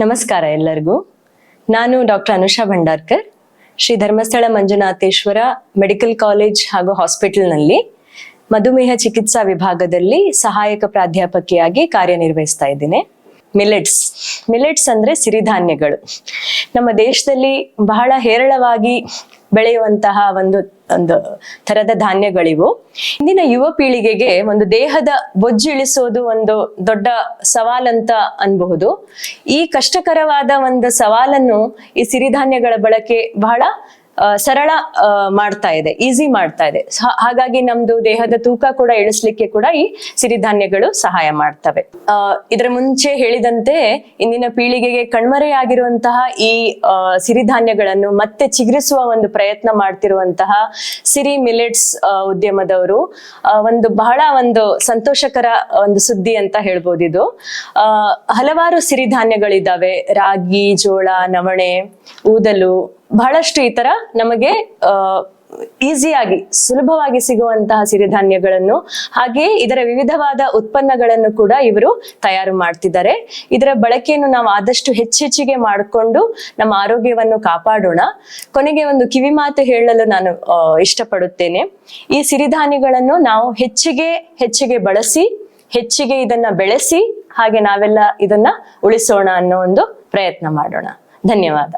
ನಮಸ್ಕಾರ ಎಲ್ಲರಿಗೂ. ನಾನು doctor Anusha Bhandarkar, Shri Dharmasthala Manjunatheshwara medical college ಹಾಗೂ ಹಾಸ್ಪಿಟಲ್ನಲ್ಲಿ ಮಧುಮೇಹ ಚಿಕಿತ್ಸಾ ವಿಭಾಗದಲ್ಲಿ ಸಹಾಯಕ ಪ್ರಾಧ್ಯಾಪಕಿಯಾಗಿ ಕಾರ್ಯನಿರ್ವಹಿಸ್ತಾ ಇದ್ದೀನಿ. ಮಿಲೆಟ್ಸ್ ಅಂದ್ರೆ ಸಿರಿಧಾನ್ಯಗಳು. ನಮ್ಮ ದೇಶದಲ್ಲಿ ಬಹಳ ಹೇರಳವಾಗಿ ಬೆಳೆಯುವಂತಹ ಒಂದು ತರದ ಧಾನ್ಯಗಳಿವು. ಇಂದಿನ ಯುವ ಪೀಳಿಗೆಗೆ ಒಂದು ದೇಹದ ಬೊಜ್ಜು ಇಳಿಸೋದು ಒಂದು ದೊಡ್ಡ ಸವಾಲಂತ ಅನ್ಬಹುದು. ಈ ಕಷ್ಟಕರವಾದ ಒಂದು ಸವಾಲನ್ನು ಈ ಸಿರಿಧಾನ್ಯಗಳ ಬಳಕೆ ಬಹಳ ಸರಳ ಮಾಡ್ತಾ ಇದೆ, ಈಸಿ ಮಾಡ್ತಾ ಇದೆ. ಹಾಗಾಗಿ ನಮ್ದು ದೇಹದ ತೂಕ ಕೂಡ ಇಳಿಸ್ಲಿಕ್ಕೆ ಕೂಡ ಈ ಸಿರಿಧಾನ್ಯಗಳು ಸಹಾಯ ಮಾಡ್ತವೆ. ಇದರ ಮುಂಚೆ ಹೇಳಿದಂತೆ ಇಂದಿನ ಪೀಳಿಗೆಗೆ ಕಣ್ಮರೆಯಾಗಿರುವಂತಹ ಈ ಸಿರಿಧಾನ್ಯಗಳನ್ನು ಮತ್ತೆ ಚಿಗುರಿಸುವ ಒಂದು ಪ್ರಯತ್ನ ಮಾಡ್ತಿರುವಂತಹ ಸಿರಿ ಮಿಲೆಟ್ಸ್ ಉದ್ಯಮದವರು ಬಹಳ ಸಂತೋಷಕರ ಒಂದು ಸುದ್ದಿ ಅಂತ ಹೇಳ್ಬೋದು. ಇದು ಹಲವಾರು ಸಿರಿಧಾನ್ಯಗಳಿದ್ದಾವೆ. ರಾಗಿ, ಜೋಳ, ನವಣೆ, ಊದಲು, ಬಹಳಷ್ಟು ಈ ತರ ನಮಗೆ ಈಸಿಯಾಗಿ ಸುಲಭವಾಗಿ ಸಿಗುವಂತಹ ಸಿರಿಧಾನ್ಯಗಳನ್ನು, ಹಾಗೆಯೇ ಇದರ ವಿವಿಧವಾದ ಉತ್ಪನ್ನಗಳನ್ನು ಕೂಡ ಇವರು ತಯಾರು ಮಾಡ್ತಿದ್ದಾರೆ. ಇದರ ಬಳಕೆಯನ್ನು ನಾವು ಆದಷ್ಟು ಹೆಚ್ಚೆಚ್ಚಿಗೆ ಮಾಡಿಕೊಂಡು ನಮ್ಮ ಆರೋಗ್ಯವನ್ನು ಕಾಪಾಡೋಣ. ಕೊನೆಗೆ ಒಂದು ಕಿವಿ ಮಾತು ಹೇಳಲು ನಾನು ಇಷ್ಟಪಡುತ್ತೇನೆ. ಈ ಸಿರಿಧಾನ್ಯಗಳನ್ನು ನಾವು ಹೆಚ್ಚಿಗೆ ಬಳಸಿ, ಹೆಚ್ಚಿಗೆ ಇದನ್ನ ಬೆಳೆಸಿ, ಹಾಗೆ ನಾವೆಲ್ಲ ಇದನ್ನ ಉಳಿಸೋಣ ಅನ್ನೋ ಒಂದು ಪ್ರಯತ್ನ ಮಾಡೋಣ. ಧನ್ಯವಾದ.